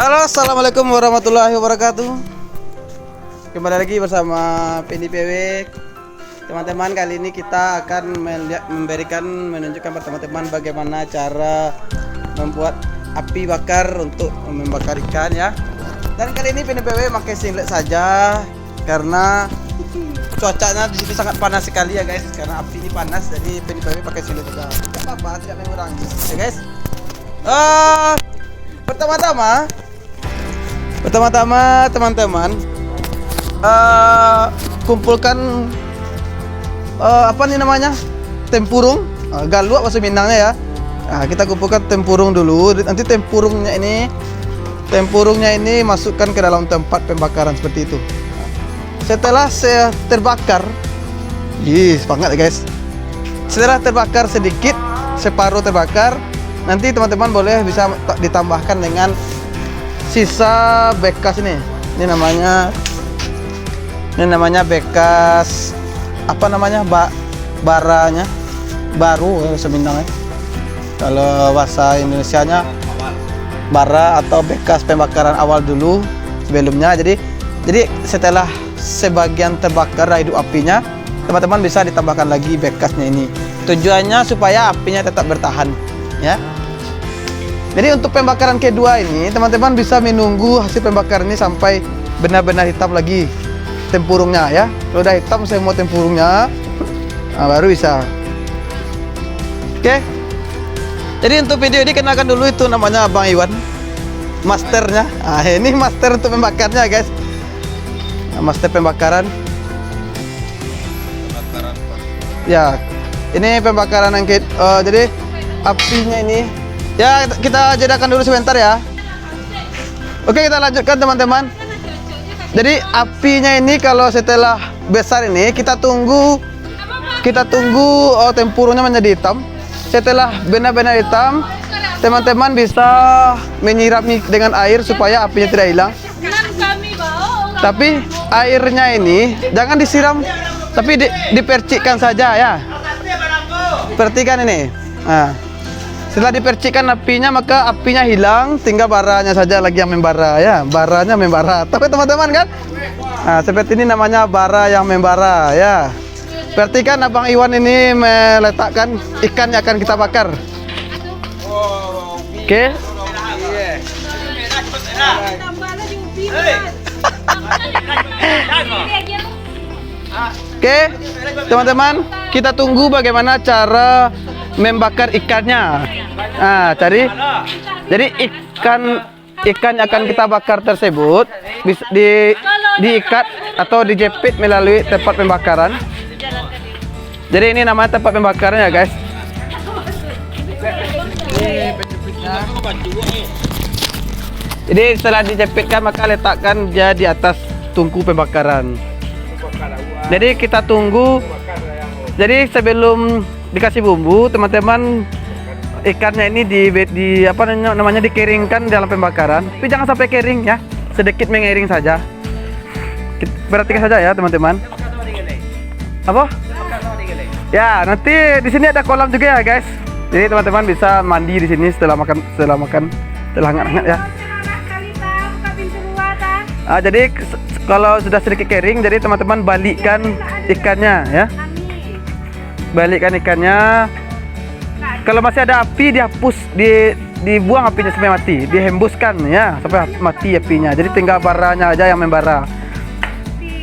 Halo, assalamualaikum warahmatullahi wabarakatuh. Kembali lagi bersama PDPW. Teman-teman, kali ini kita akan menunjukkan pada teman-teman bagaimana cara membuat api bakar untuk membakar ikan ya. Dan kali ini PDPW pakai singlet saja karena cuacanya di sini sangat panas sekali ya guys. Karena api ini panas, jadi PDPW pakai singlet saja. Tidak apa-apa, tidak mengurangi ya guys. Pertama-tama teman-teman kumpulkan apa nih namanya, tempurung, galuak bahasa Minangnya ya. Nah, kita kumpulkan tempurung dulu. Nanti tempurungnya ini masukkan ke dalam tempat pembakaran seperti itu. Setelah saya terbakar, semangat ya guys. Setelah terbakar sedikit, separuh terbakar, nanti teman-teman boleh bisa ditambahkan dengan sisa bekas ini. Ini namanya bekas apa namanya, baranya, baru Semindangnya. Kalau bahasa Indonesianya bara atau bekas pembakaran awal dulu sebelumnya. Jadi setelah sebagian terbakar hidup apinya, teman-teman bisa ditambahkan lagi bekasnya ini. Tujuannya supaya apinya tetap bertahan ya. Jadi untuk pembakaran kedua ini, teman-teman bisa menunggu hasil pembakaran ini sampai benar-benar hitam lagi tempurungnya ya. Kalau udah hitam semua tempurungnya, nah, baru bisa. Oke. Jadi untuk video ini kenalkan dulu, itu namanya Abang Iwan, masternya. Nah, ini master untuk membakarnya guys. Nah, master pembakaran. Ya, ini pembakaran yang jadi apinya ini. Ya, kita jadakan dulu sebentar ya. Oke, kita lanjutkan teman-teman. Jadi apinya ini kalau setelah besar ini kita tunggu tempurungnya menjadi hitam. Setelah benar-benar hitam, teman-teman bisa menyiramnya dengan air supaya apinya tidak hilang. Tapi airnya ini jangan disiram, tapi dipercikkan saja ya. Perhatikan ini. Nah, setelah dipercikkan apinya, maka apinya hilang, tinggal baranya saja lagi yang membara ya. Baranya membara. Tapi teman-teman kan? Nah, seperti ini namanya bara yang membara ya. Perhatikan Abang Iwan ini meletakkan ikan yang akan kita bakar. Oke. Oke, teman-teman, kita tunggu bagaimana cara membakar ikannya. Nah, jadi ikan yang akan kita bakar tersebut bisa diikat atau dijepit melalui tempat pembakaran. Jadi ini namanya tempat pembakaran ya guys. Jadi setelah dijepitkan, maka letakkan dia di atas tungku pembakaran. Jadi kita tunggu. Jadi sebelum dikasih bumbu, teman-teman, ikannya ini dikeringkan dalam pembakaran. Tapi jangan sampai kering ya, sedikit mengering saja. Perhatikan saja ya teman-teman. Apa? Ya, nanti di sini ada kolam juga ya guys. Jadi teman-teman bisa mandi di sini setelah hangat-hangat ya. Jadi kalau sudah sedikit kering, jadi teman-teman balikkan ikannya ya. Balikkan ikannya. Kalau masih ada api, dihapus, dibuang apinya sampai mati, dihembuskan ya sampai mati apinya. Jadi tinggal baranya aja yang membara.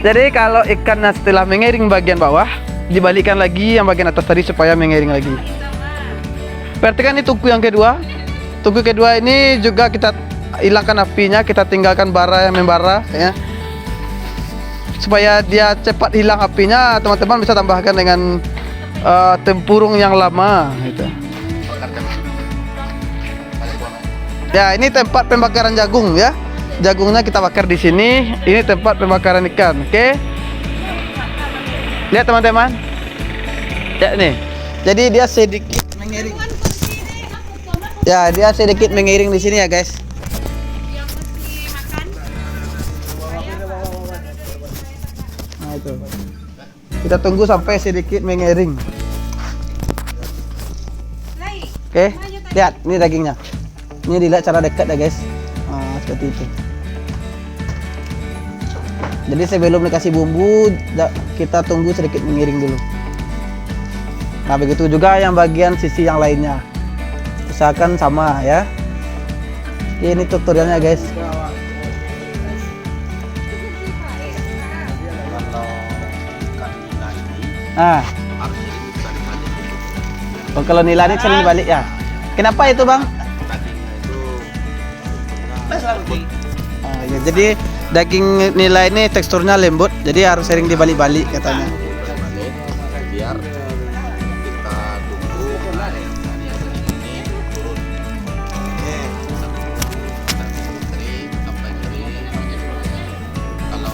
Jadi kalau ikannya setelah mengering bagian bawah, dibalikkan lagi yang bagian atas tadi supaya mengering lagi. Perhatikan ini tungku yang kedua. Tungku kedua ini juga kita hilangkan apinya, kita tinggalkan bara yang membara ya. Supaya dia cepat hilang apinya, teman-teman bisa tambahkan dengan tempurung yang lama gitu. Ya, ini tempat pembakaran jagung ya. Jagungnya kita bakar di sini. Ini tempat pembakaran ikan. Oke. Lihat teman-teman. Ya nih. Jadi dia sedikit mengiring. Ya, dia sedikit mengiring di sini ya, guys. Nah, itu. Kita tunggu sampai sedikit mengiring. Oke. Lihat, ini dagingnya. Ini dilihat cara dekat ya, guys. Nah, seperti itu. Jadi sebelum dikasih bumbu, kita tunggu sedikit mengiring dulu. Nah begitu juga yang bagian sisi yang lainnya, usahakan sama ya. Ini tutorialnya guys. Oh, kalau nila ini sering balik ya. Kenapa itu bang? Ya, jadi daging nila ini teksturnya lembut, jadi harus sering dibalik-balik katanya. Biar kita tunggu ini turun. Kering sampai kering. Kalau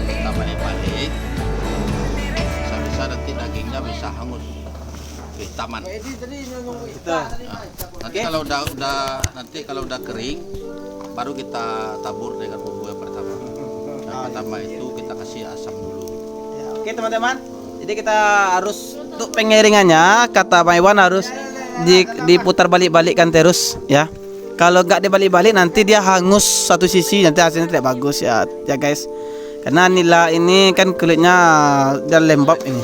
kita balik-balik, bisa nanti dagingnya bisa hangus kehitaman. Nanti kalau udah kering, baru kita tabur dengan bumbu yang pertama. Yang pertama itu kita kasih asam dulu. Ya, oke teman-teman, jadi kita harus untuk pengeringannya, kata Bang Iwan harus diputar balik-balikkan terus ya. Kalau nggak dibalik-balik nanti dia hangus satu sisi, nanti hasilnya tidak bagus ya guys. Karena nila ini kan kulitnya dan lembab ini,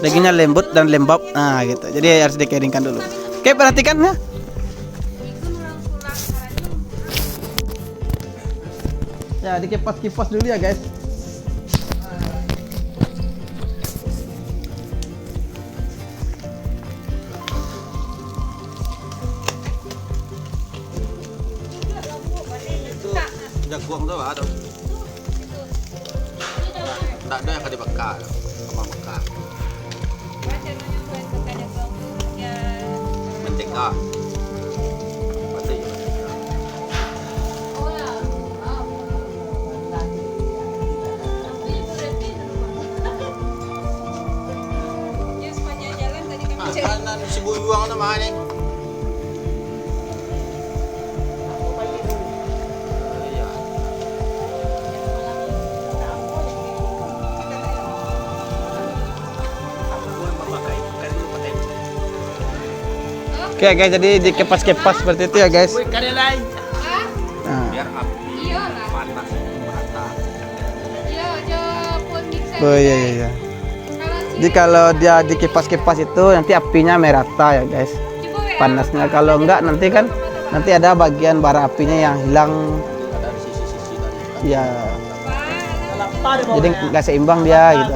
dagingnya lembut dan lembab, nah gitu. Jadi harus dikeringkan dulu. Oke, perhatikan ya. Ya, dikipas-kipas dulu ya guys. Jagung tuh ada. Tak ada yang ada bakar, sama bakar. Mentega. Kanan si Buyuang nama ni. Oke guys, jadi dikepas-kepas seperti itu ya guys. Nah. Biar api panas merata. Oh iya. Jadi kalau dia dikipas-kipas itu nanti apinya merata ya guys, panasnya. Kalau enggak nanti kan nanti ada bagian bara apinya yang hilang. Ada di sisi-sisi tadi. Ya. Jadi nggak seimbang dia gitu.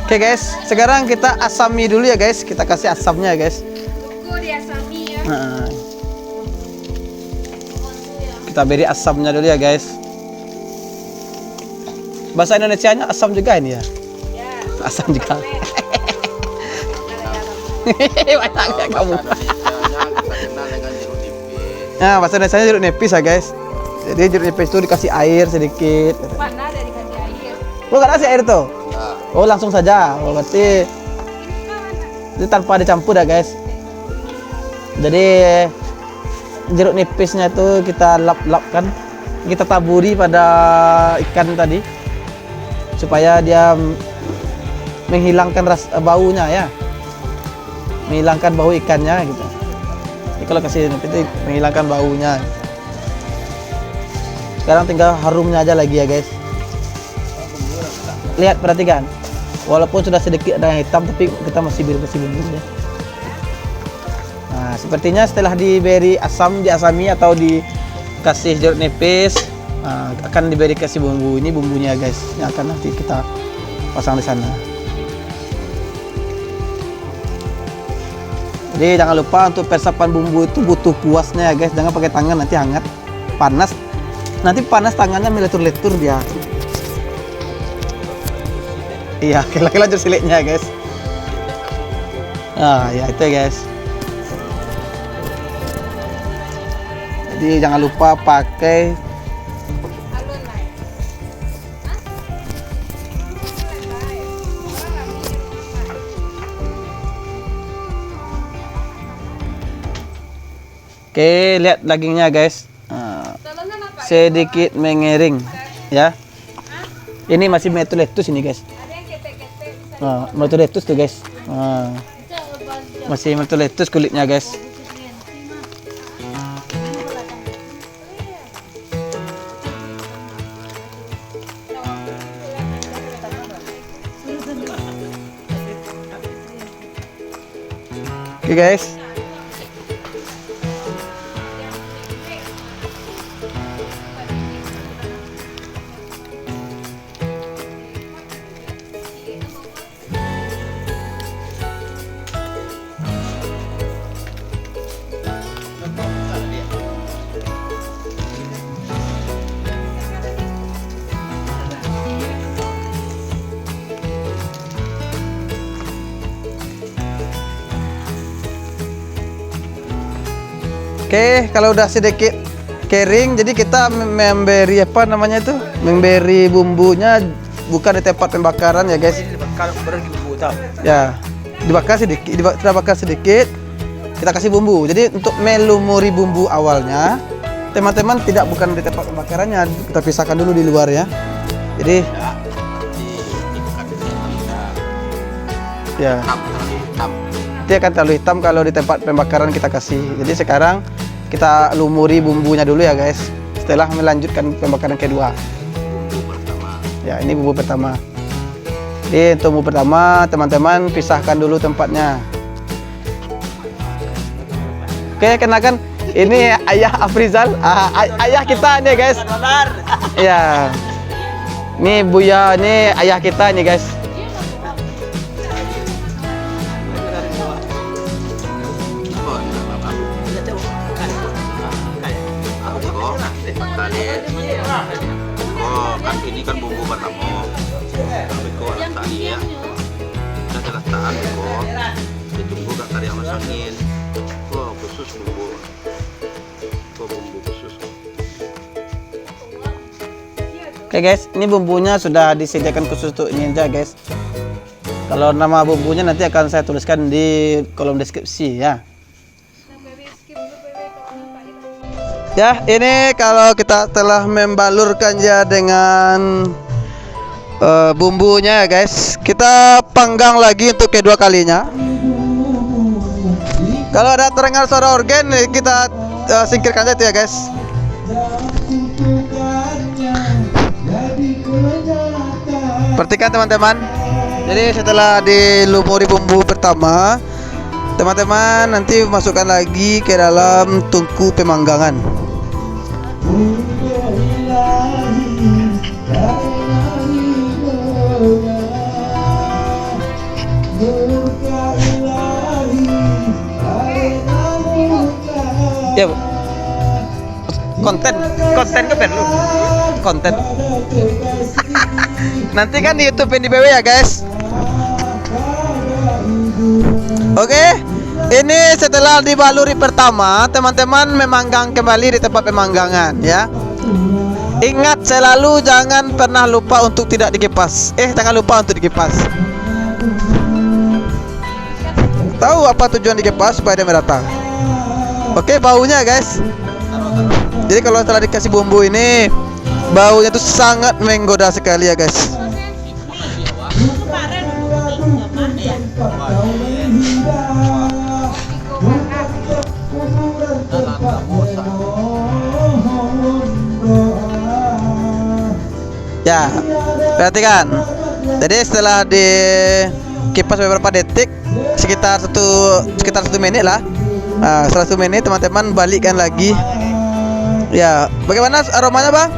Oke guys, sekarang kita asami dulu ya guys. Kita kasih asamnya guys. Diasami ya. Nah, kita beri asamnya dulu ya guys. Bahasa Indonesianya asam juga ini ya. Ya. Asam juga. Banyak ya kamu. Kita kenal dengan jeruk nipis. Nah, bahasa Indonesianya jeruk nipis ya guys. Jadi jeruk nipis itu dikasih air sedikit. Mana ada dikasih air? Lo nggak kasih air tuh? Oh langsung saja. Oh berarti itu tanpa dicampur ya guys. Jadi jeruk nipisnya itu kita lap-lapkan, kita taburi pada ikan tadi supaya dia menghilangkan baunya ya, menghilangkan bau ikannya gitu. Jadi kalau kasih nipis itu menghilangkan baunya. Sekarang tinggal harumnya aja lagi ya guys. Lihat, perhatikan. Walaupun sudah sedikit ada yang hitam, tapi kita masih kasih bumbunya. Nah, sepertinya setelah diberi asam, diasami atau dikasih jeruk nipis, akan diberi kasih bumbu. Ini bumbunya guys, yang akan nanti kita pasang di sana. Jadi jangan lupa untuk peresapan bumbu itu butuh kuasnya ya guys. Jangan pakai tangan, nanti hangat, panas. Nanti panas tangannya meletur-letur dia. Iya, kira-kira lanjut siliknya guys. Ah, ya itu ya guys. Jadi jangan lupa pakai Oke, lihat dagingnya guys. Tolongan apa? Sedikit mengering, ya. Ini masih metuletus ini guys. Ada yang ketek-ketek. Metuletus tuh guys. Masih metuletus kulitnya guys. Oke guys. Oke, kalau udah sedikit kering, jadi kita memberi apa namanya itu? Memberi bumbunya bukan di tempat pembakaran ya guys. Ya, dibakar sedikit, dibakar sedikit. Kita kasih bumbu. Jadi untuk melumuri bumbu awalnya, teman-teman tidak bukan di tempat pembakarannya, kita pisahkan dulu di luar ya. Jadi, ya. Dia akan terlalu hitam kalau di tempat pembakaran kita kasih. Jadi sekarang kita lumuri bumbunya dulu ya guys. Setelah melanjutkan pembakaran kedua. Ya, ini bumbu pertama. Jadi untuk bumbu pertama teman-teman pisahkan dulu tempatnya. Oke, kenakan ini ayah Afrizal, ayah kita nih guys. Ya. Ini Buya, ini ayah kita nih guys. Kan ini kan bumbu pertama. Tapi kok anak tadi ya. Kita telah tahan kok. Ditunggu gak tadi sama angin. Kok khusus bumbu. Kok bumbu khusus. Oke guys, ini bumbunya sudah disediakan khusus untuk ini aja guys. Kalau nama bumbunya nanti akan saya tuliskan di kolom deskripsi ya. Ya, ini kalau kita telah membalurkannya dengan bumbunya ya guys, kita panggang lagi untuk kedua kalinya. Kalau ada terdengar suara organ, kita singkirkan saja ya guys. Perhatikan teman-teman. Jadi setelah dilumuri bumbu pertama, teman-teman nanti masukkan lagi ke dalam tungku pemanggangan. Ya, Bu. konten ke perlu konten. Nanti kan di YouTube di BW ya guys. Oke, ini setelah dibaluri pertama, teman-teman memanggang kembali di tempat pemanggangan ya. Ingat selalu jangan pernah lupa untuk tidak dikipas. Jangan lupa untuk dikipas. Tahu apa tujuan dikipas? Supaya dia merata. Oke, baunya guys. Jadi kalau setelah dikasih bumbu ini, baunya itu sangat menggoda sekali ya guys. Ya, perhatikan. Jadi setelah dikipas beberapa detik, sekitar satu menit lah. Nah, setelah 1 menit teman-teman balikkan lagi. Ya, bagaimana aromanya bang?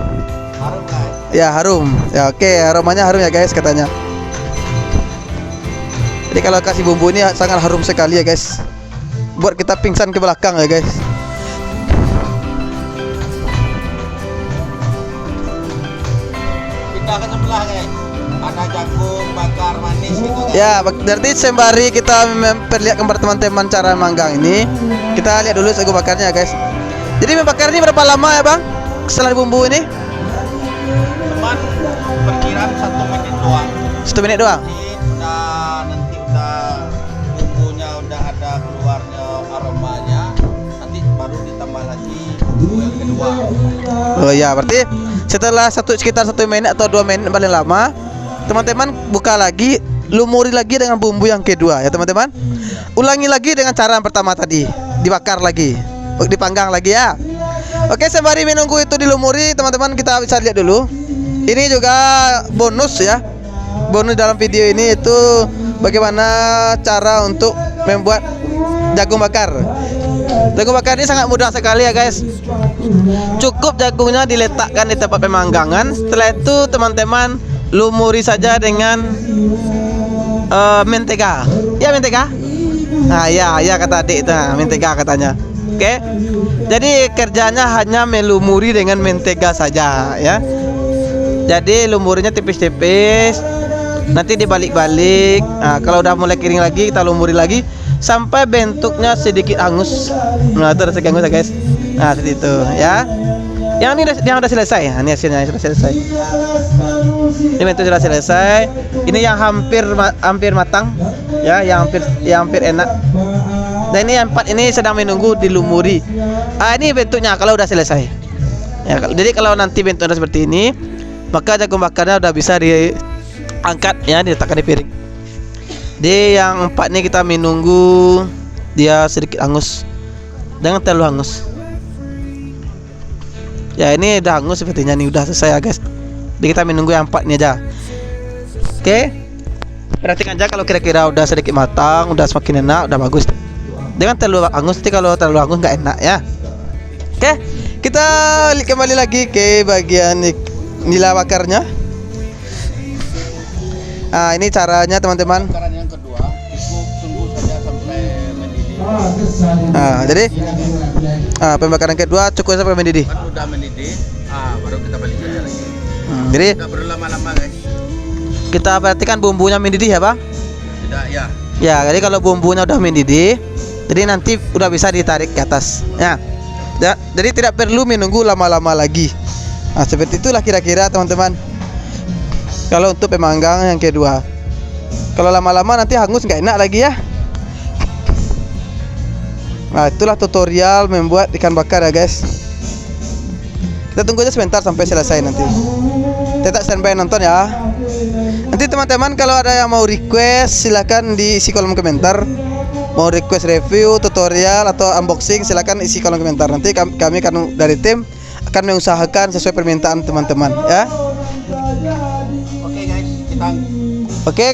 Harum guys. Ya, harum. Ya, oke, aromanya harum ya guys katanya. Jadi kalau kasih bumbu ini sangat harum sekali ya guys. Buat kita pingsan ke belakang ya guys. Kita ke sebelah guys. Ada jagung bakar manis gitu guys. Ya, berarti sembari kita memperlihatkan kepada teman-teman cara manggang ini, kita lihat dulu jagung bakarnya guys. Jadi membakar ini berapa lama ya bang? Setelah bumbu ini? Cuman perkiraan 1 menit doang. 1 menit doang? Nanti udah bumbunya udah ada keluarnya aromanya. Nanti baru ditambah kedua. Oh ya, berarti setelah sekitar 1 menit atau 2 menit paling lama, teman-teman buka lagi, lumuri lagi dengan bumbu yang kedua ya teman-teman. Ulangi lagi dengan cara yang pertama tadi, dibakar lagi, dipanggang lagi ya. Oke, sembari menunggu itu dilumuri, teman-teman kita bisa lihat dulu. Ini juga bonus ya. Bonus dalam video ini itu bagaimana cara untuk membuat jagung bakar. Jagung bakar ini sangat mudah sekali ya guys. Cukup jagungnya diletakkan di tempat pemanggangan. Setelah itu teman-teman lumuri saja dengan mentega. Ya mentega. Nah ya kata adik itu, mentega katanya. Oke. Jadi kerjanya hanya melumuri dengan mentega saja ya. Jadi lumurinya tipis-tipis. Nanti dibalik-balik. Nah, kalau udah mulai kering lagi kita lumuri lagi sampai bentuknya sedikit hangus. Nah, itu sedikit hangus ya guys. Nah, seperti itu ya. Yang ini yang udah selesai. Nah, ini hasilnya sudah selesai. Ini bentuk sudah selesai. Ini yang hampir matang ya, yang hampir enak. Dan ini yang 4 ini sedang menunggu dilumuri. Ini bentuknya kalau udah selesai. Ya, jadi kalau nanti bentuknya seperti ini, maka jagung bakarnya udah bisa diangkat ya, diletakkan di piring. Di yang 4 ini kita menunggu dia sedikit hangus, jangan terlalu hangus. Ya ini udah hangus sepertinya, nih udah selesai ya guys. Jadi kita menunggu yang 4 ini aja. Oke, perhatikan aja kalau kira-kira udah sedikit matang, udah semakin enak, udah bagus. Jangan terlalu hangus, nanti kalau terlalu hangus nggak enak ya. Oke, kita kembali lagi ke bagian nila bakarnya. Nah ini caranya teman-teman. Bakaran yang kedua itu tunggu saja sampai mendidih. Nah jadi pembakaran kedua cukup sampai mendidih. Kan udah mendidih, baru kita balik saja lagi. Jadi Tidak perlu lama-lama guys. kita perhatikan bumbunya mendidih ya Pak. Tidak ya. Ya jadi kalau bumbunya udah mendidih, jadi nanti udah bisa ditarik ke atas ya. Jadi tidak perlu menunggu lama-lama lagi. Nah seperti itulah kira-kira teman-teman. Kalau untuk pemanggang yang kedua, kalau lama-lama nanti hangus nggak enak lagi ya. Nah itulah tutorial membuat ikan bakar ya guys. Kita tunggu aja sebentar sampai selesai nanti. Tetap standby nonton ya. Nanti teman-teman kalau ada yang mau request silakan diisi kolom komentar. Mau request review, tutorial atau unboxing silakan isi kolom komentar. Nanti kami akan dari tim akan mengusahakan sesuai permintaan teman-teman ya. Oke guys, kita Oke,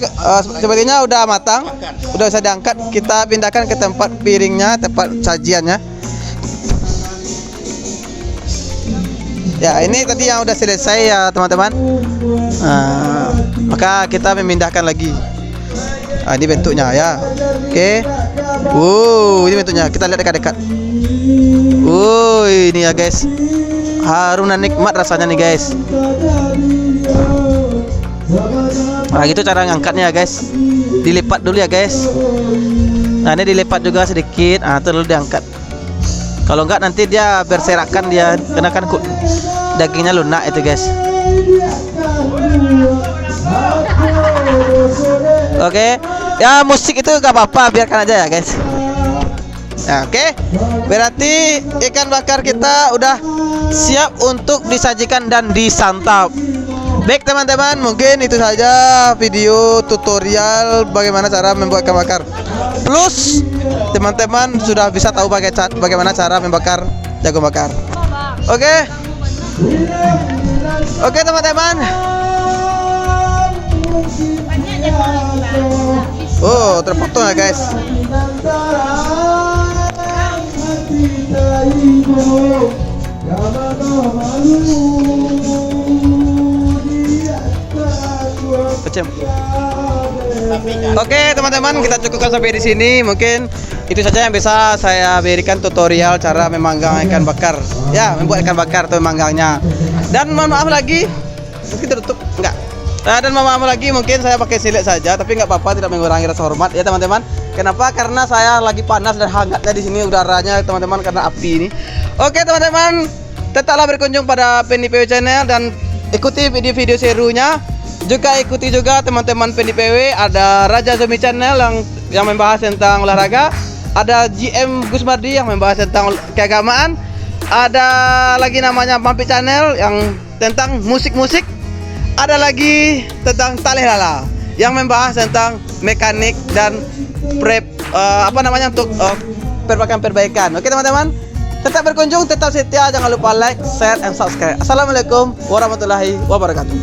sepertinya udah matang, udah bisa diangkat. Kita pindahkan ke tempat piringnya, tempat sajiannya. Ya, ini tadi yang udah selesai ya teman-teman. Maka kita memindahkan lagi. Ini bentuknya ya. Oke. Ini bentuknya. Kita lihat dekat-dekat. Ini ya guys. Harum dan nikmat rasanya nih guys. Nah gitu cara ngangkatnya ya guys. Dilipat dulu ya guys. Nah ini dilipat juga sedikit. Terus diangkat. Kalau enggak nanti dia berserakan dia, karena kan dagingnya lunak itu guys. Oke. Ya musik itu gak apa-apa, biarkan aja ya guys. Nah, oke. Berarti ikan bakar kita udah siap untuk disajikan dan disantap. Baik teman-teman, mungkin itu saja video tutorial bagaimana cara membuat ikan bakar. Plus teman-teman sudah bisa tahu bagaimana cara membakar jagung bakar. Oke. Oke teman-teman. Oh, terpotong ya guys. Oke teman-teman, kita cukupkan sampai di sini. Mungkin itu saja yang bisa saya berikan tutorial cara memanggang ikan bakar. Ya, membuat ikan bakar atau memanggangnya. Dan mohon maaf lagi, mungkin tertutup enggak. Dan mohon maaf lagi, mungkin saya pakai silet saja, tapi nggak apa-apa, tidak mengurangi rasa hormat ya teman-teman. Kenapa? Karena saya lagi panas dan hangatnya di sini udaranya teman-teman karena api ini. Oke teman-teman, tetaplah berkunjung pada Pendi PW Channel dan ikuti video-video serunya. Juga ikuti juga teman-teman Pendi PW, ada Raja Zombie Channel yang membahas tentang olahraga, ada GM Gus Mardi yang membahas tentang keagamaan, ada lagi namanya Mampir Channel yang tentang musik-musik. Ada lagi tentang Taleh Lala yang membahas tentang mekanik dan untuk perbaikan. Oke teman-teman, tetap berkunjung, tetap setia, jangan lupa like, share, and subscribe. Assalamualaikum warahmatullahi wabarakatuh.